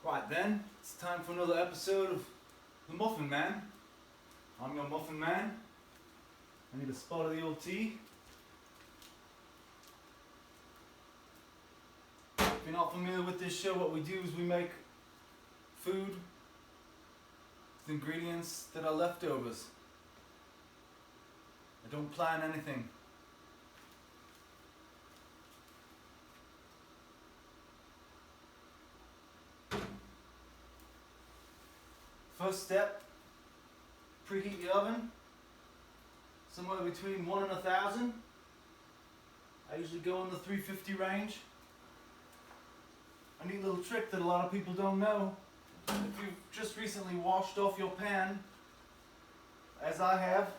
Right then, it's time for another episode of The Muffin Man. I'm your Muffin Man. I need a spot of the old tea. If you're not familiar with this show, what we do is we make food with ingredients that are leftovers. I don't plan anything. First step, preheat your oven, somewhere between 1 and 1,000. I usually go in the 350 range. A neat little trick that a lot of people don't know, if you've just recently washed off your pan, as I have,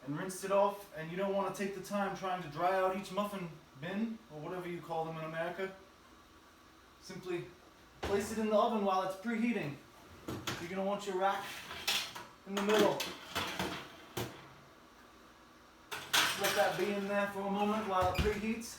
and rinsed it off, and you don't want to take the time trying to dry out each muffin bin, or whatever you call them in America, simply place it in the oven while it's preheating. You're going to want your rack in the middle. Just let that be in there for a moment while it preheats.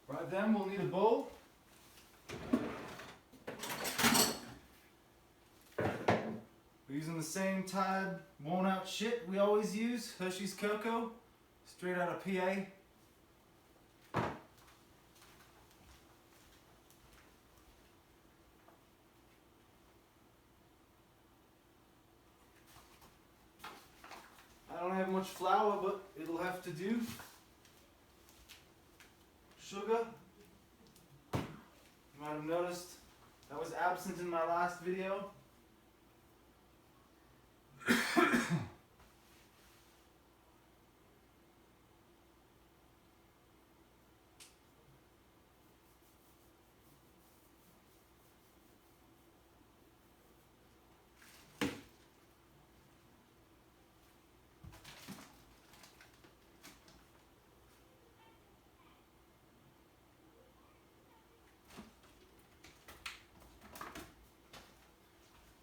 Right then, we'll need a bowl. We're using the same tired, worn out shit we always use, Hershey's Cocoa, straight out of PA. I don't have much flour, but it'll have to do. Sugar. You might have noticed that was absent in my last video.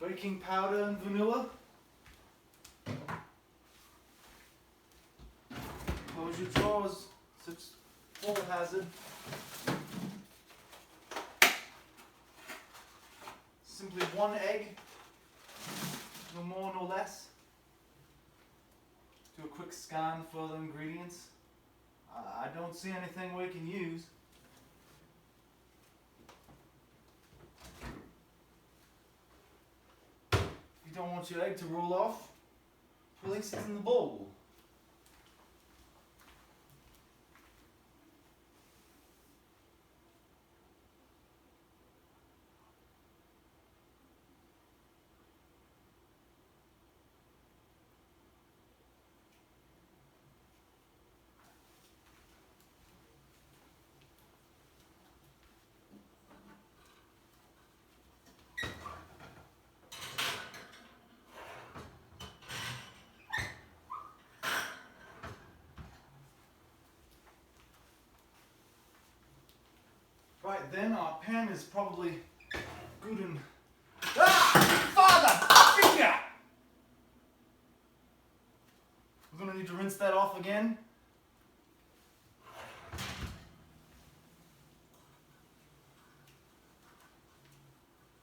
Baking powder and vanilla. Close your drawers, such fall hazard. Simply 1 egg, no more, no less. Do a quick scan for the ingredients. I don't see anything we can use. If you don't want your egg to roll off, place it in the bowl. Alright then, our pan is probably good and... Ah! Father! Finger! We're going to need to rinse that off again.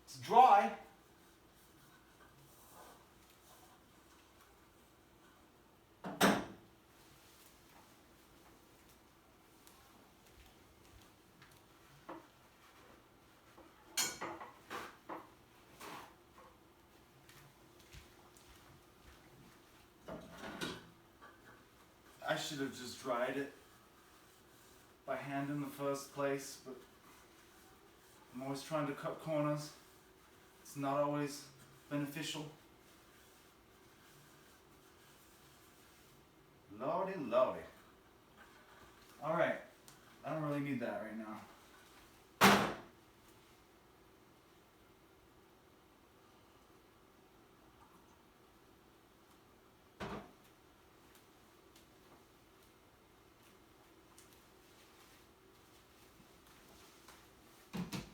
It's dry. I should have just dried it by hand in the first place, but I'm always trying to cut corners. It's not always beneficial. Lordy, lordy. Alright, I don't really need that right now.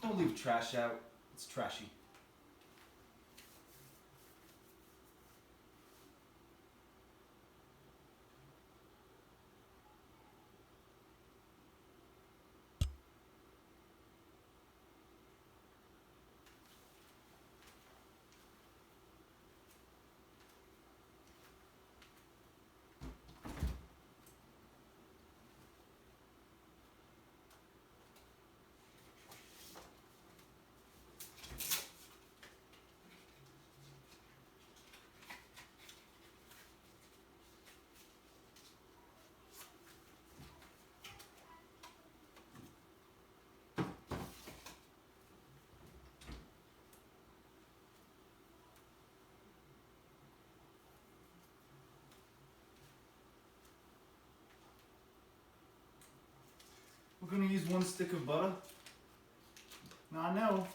Don't leave trash out. It's trashy. We're going to use 1 stick of butter. Now I know,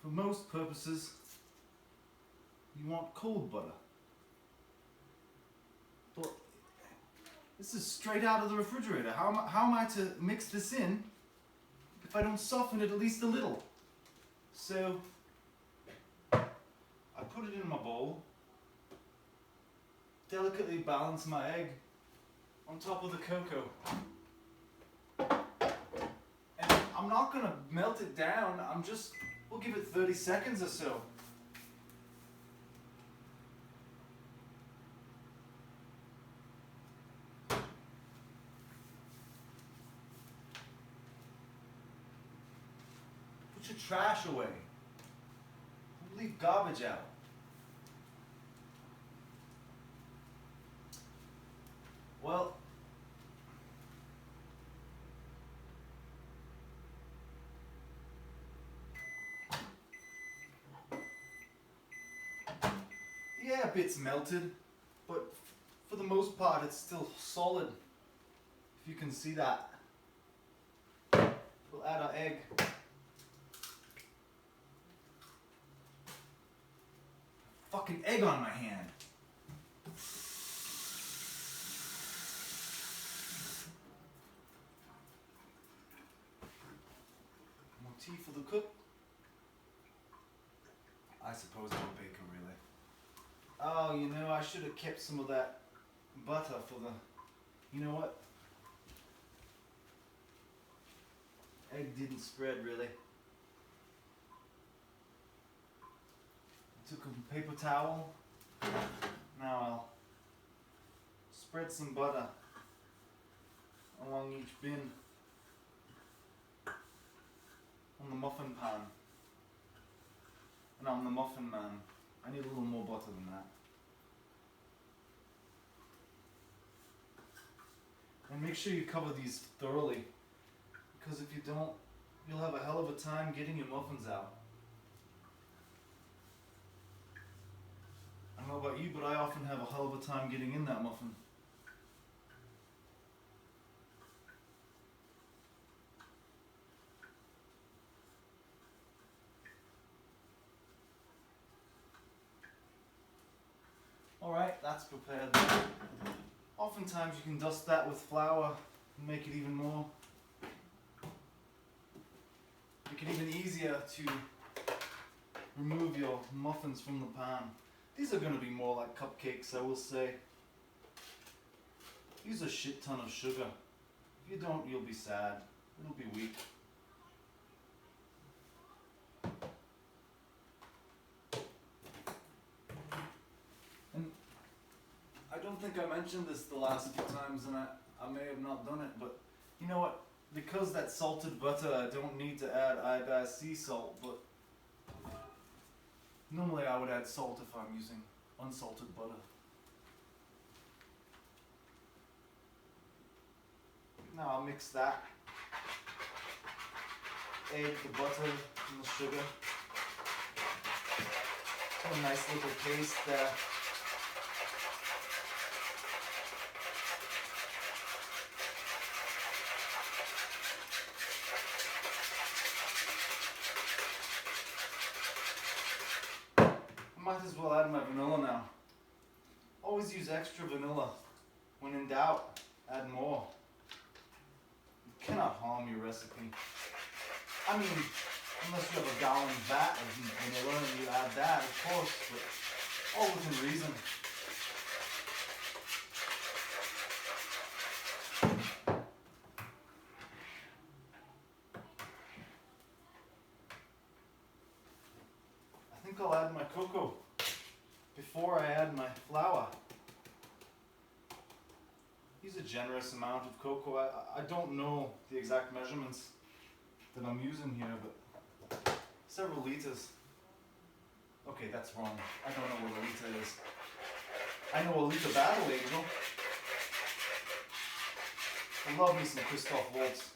for most purposes, you want cold butter. But this is straight out of the refrigerator. How am I to mix this in if I don't soften it at least a little? So, I put it in my bowl, delicately balance my egg on top of the cocoa. And I'm not gonna melt it down, we'll give it 30 seconds or so. Put your trash away. Don't leave garbage out. Well, yeah, a bit's melted, but for the most part it's still solid, if you can see that. We'll add our egg. Fucking egg on my hand. More tea for the cook. I suppose no bacon, really. Oh, you know, I should have kept some of that butter for the... You know what? Egg didn't spread, really. I took a paper towel. Now I'll spread some butter along each bin on the muffin pan. And I'm the muffin man. I need a little more butter than that. And make sure you cover these thoroughly, because if you don't, you'll have a hell of a time getting your muffins out. I don't know about you, but I often have a hell of a time getting in that muffin. Alright, that's prepared. Oftentimes you can dust that with flour and make it even more make it even easier to remove your muffins from the pan. These are going to be more like cupcakes, I will say. Use a shit ton of sugar. If you don't, you'll be sad. It'll be weak. And I don't think I mentioned this the last few times, and I may have not done it, but you know what? Because that's salted butter, I don't need to add iodized sea salt, but normally I would add salt if I'm using unsalted butter. Now I'll mix that. Add the butter and the sugar. Have a nice little paste there. I might as well add my vanilla now. Always use extra vanilla. When in doubt, add more. You cannot harm your recipe. I mean, unless you have a gallon vat of vanilla and you add that, of course, but all within reason. I think I'll add my cocoa before I add my flour. Use a generous amount of cocoa. I don't know the exact measurements that I'm using here, but several liters. Okay, that's wrong. I don't know what a liter is. I know a liter battle angel. I love me some Christoph Waltz.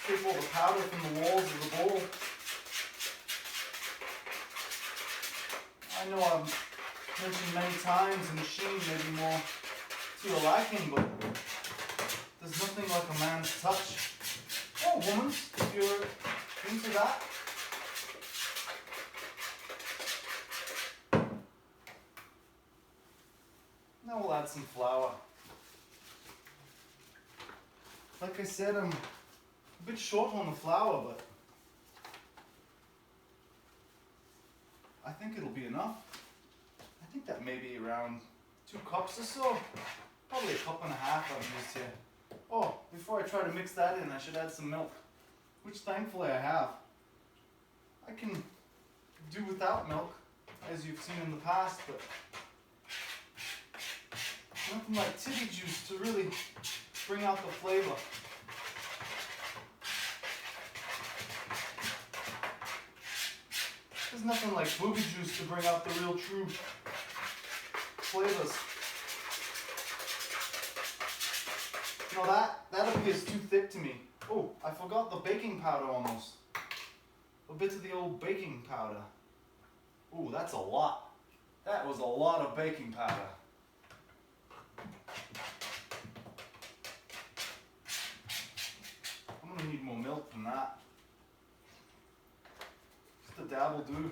Scrape all the powder from the walls of the bowl. I know I've mentioned many times, a machine may be more to your liking, but there's nothing like a man's touch. Or a woman's, if you're into that. Now we'll add some flour. Like I said, I'm a bit short on the flour, but I think it'll be enough. I think that may be around 2 cups or so. Probably a cup and a half I've used here. Oh, before I try to mix that in, I should add some milk, which thankfully I have. I can do without milk, as you've seen in the past, but nothing like titty juice to really bring out the flavor. There's nothing like booby juice to bring out the real true flavors. You know, that appears too thick to me. Oh, I forgot the baking powder almost. A bit of the old baking powder. Oh, that's a lot. That was a lot of baking powder. I'm gonna need more milk than that. Just a dab will do.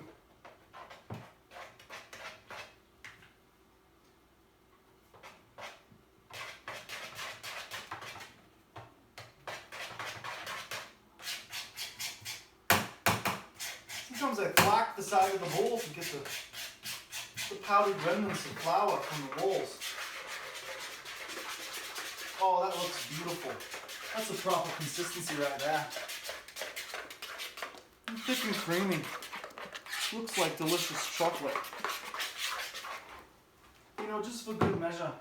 Sometimes I thwack the side of the bowl to get the powdered remnants of flour from the walls. Oh, that looks beautiful. That's the proper consistency right there. Thick and creamy. Looks like delicious chocolate. You know, just for good measure.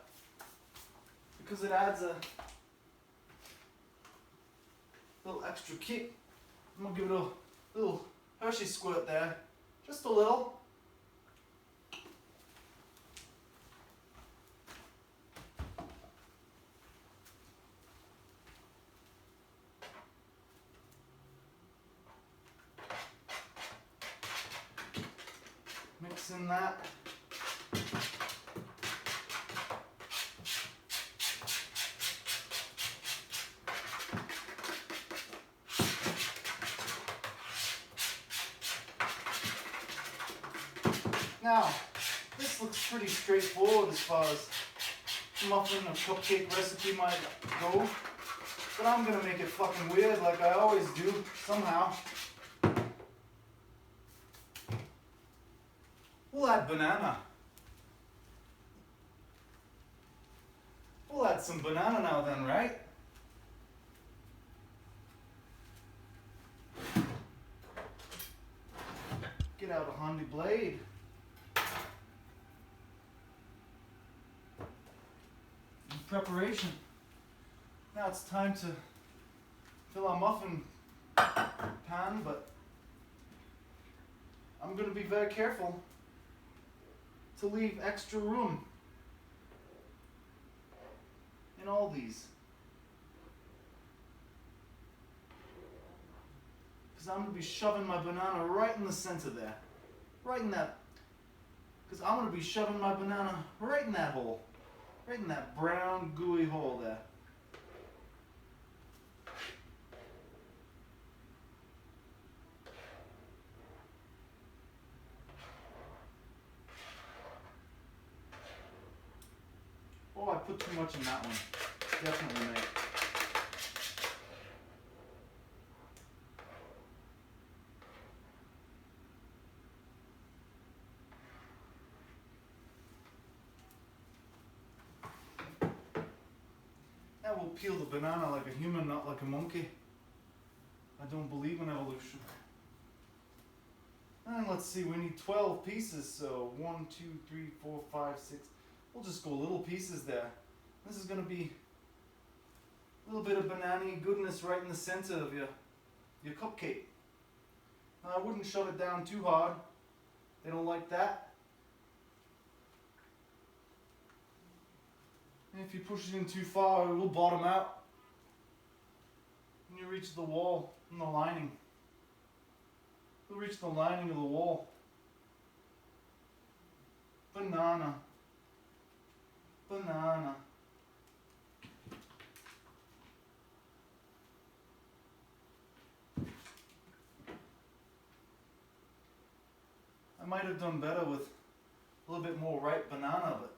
Because it adds a little extra kick. I'm gonna give it a little Hershey squirt there. Just a little. Mix in that. Now, this looks pretty straightforward as far as muffin or cupcake recipe might go. But I'm gonna make it fucking weird like I always do, somehow. We'll add banana. We'll add some banana now then, right? Get out a handy blade. In preparation. Now it's time to fill our muffin pan, but I'm going to be very careful to leave extra room in all these. Because I'm going to be shoving my banana right in the center there. Right in that. Because I'm going to be shoving my banana right in that hole. Right in that brown, gooey hole there. Oh, I put too much in that one. Definitely made. Now we'll peel the banana like a human, not like a monkey. I don't believe in evolution. And let's see, we need 12 pieces, so 1, 2, 3, 4, 5, 6. We'll just go little pieces there. This is going to be a little bit of banana goodness right in the center of your cupcake. Now, I wouldn't shove it down too hard. They don't like that. And if you push it in too far, it will bottom out. When you reach the wall and the lining. You'll reach the lining of the wall. Banana. Banana. I might have done better with a little bit more ripe banana, but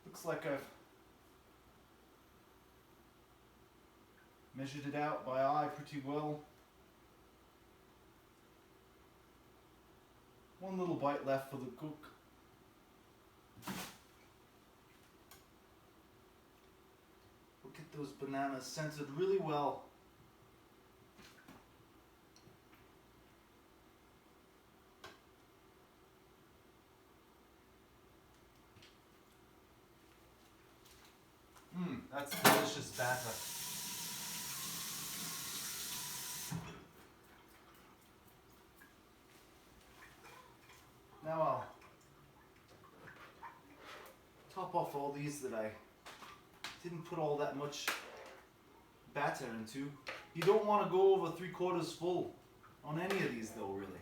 looks like I've measured it out by eye pretty well. One little bite left for the cook. We'll get those bananas centered really well. That's delicious batter. Now I'll top off all these that I didn't put all that much batter into. You don't want to go over 3/4 full on any of these though, really.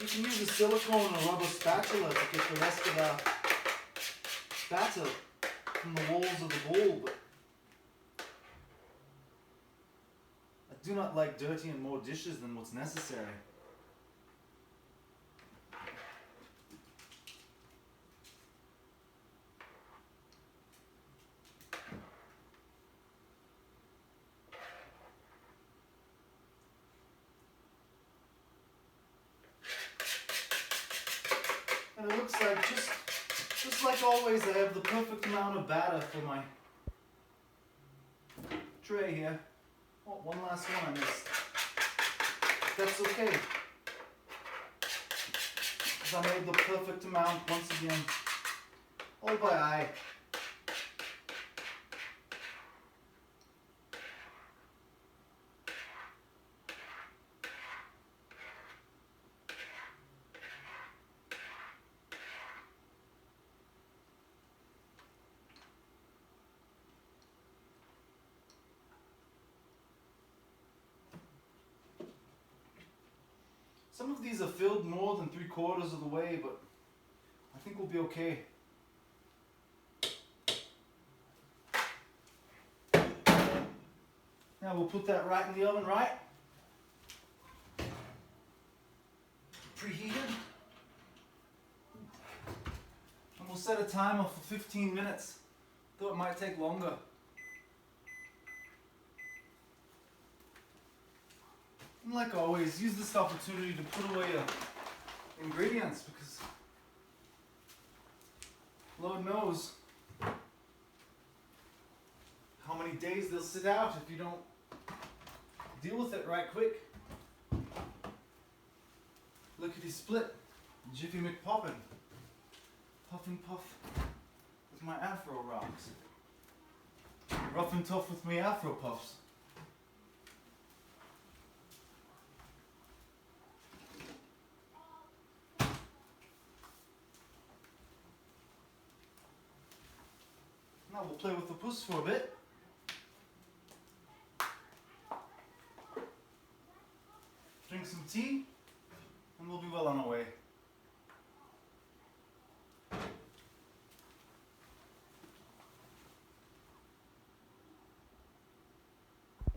You can use a silicone or rubber spatula to get the rest of the batter from the walls of the bowl, but I do not like dirtying more dishes than what's necessary. And it looks like, just like always, I have the perfect amount of batter for my tray here. Oh, one last one I missed. That's okay. Because I made the perfect amount once again. All by eye. Some of these are filled more than 3/4 of the way, but I think we'll be okay. Now we'll put that right in the oven, right? Preheated. And we'll set a timer for 15 minutes, though it might take longer. And like always, use this opportunity to put away your ingredients, because Lord knows how many days they'll sit out if you don't deal with it right quick. Lickety split, Jiffy McPoppin, puff and puff with my Afro rocks, rough and tough with my Afro puffs. Now we'll play with the puss for a bit. Drink some tea, and we'll be well on our way.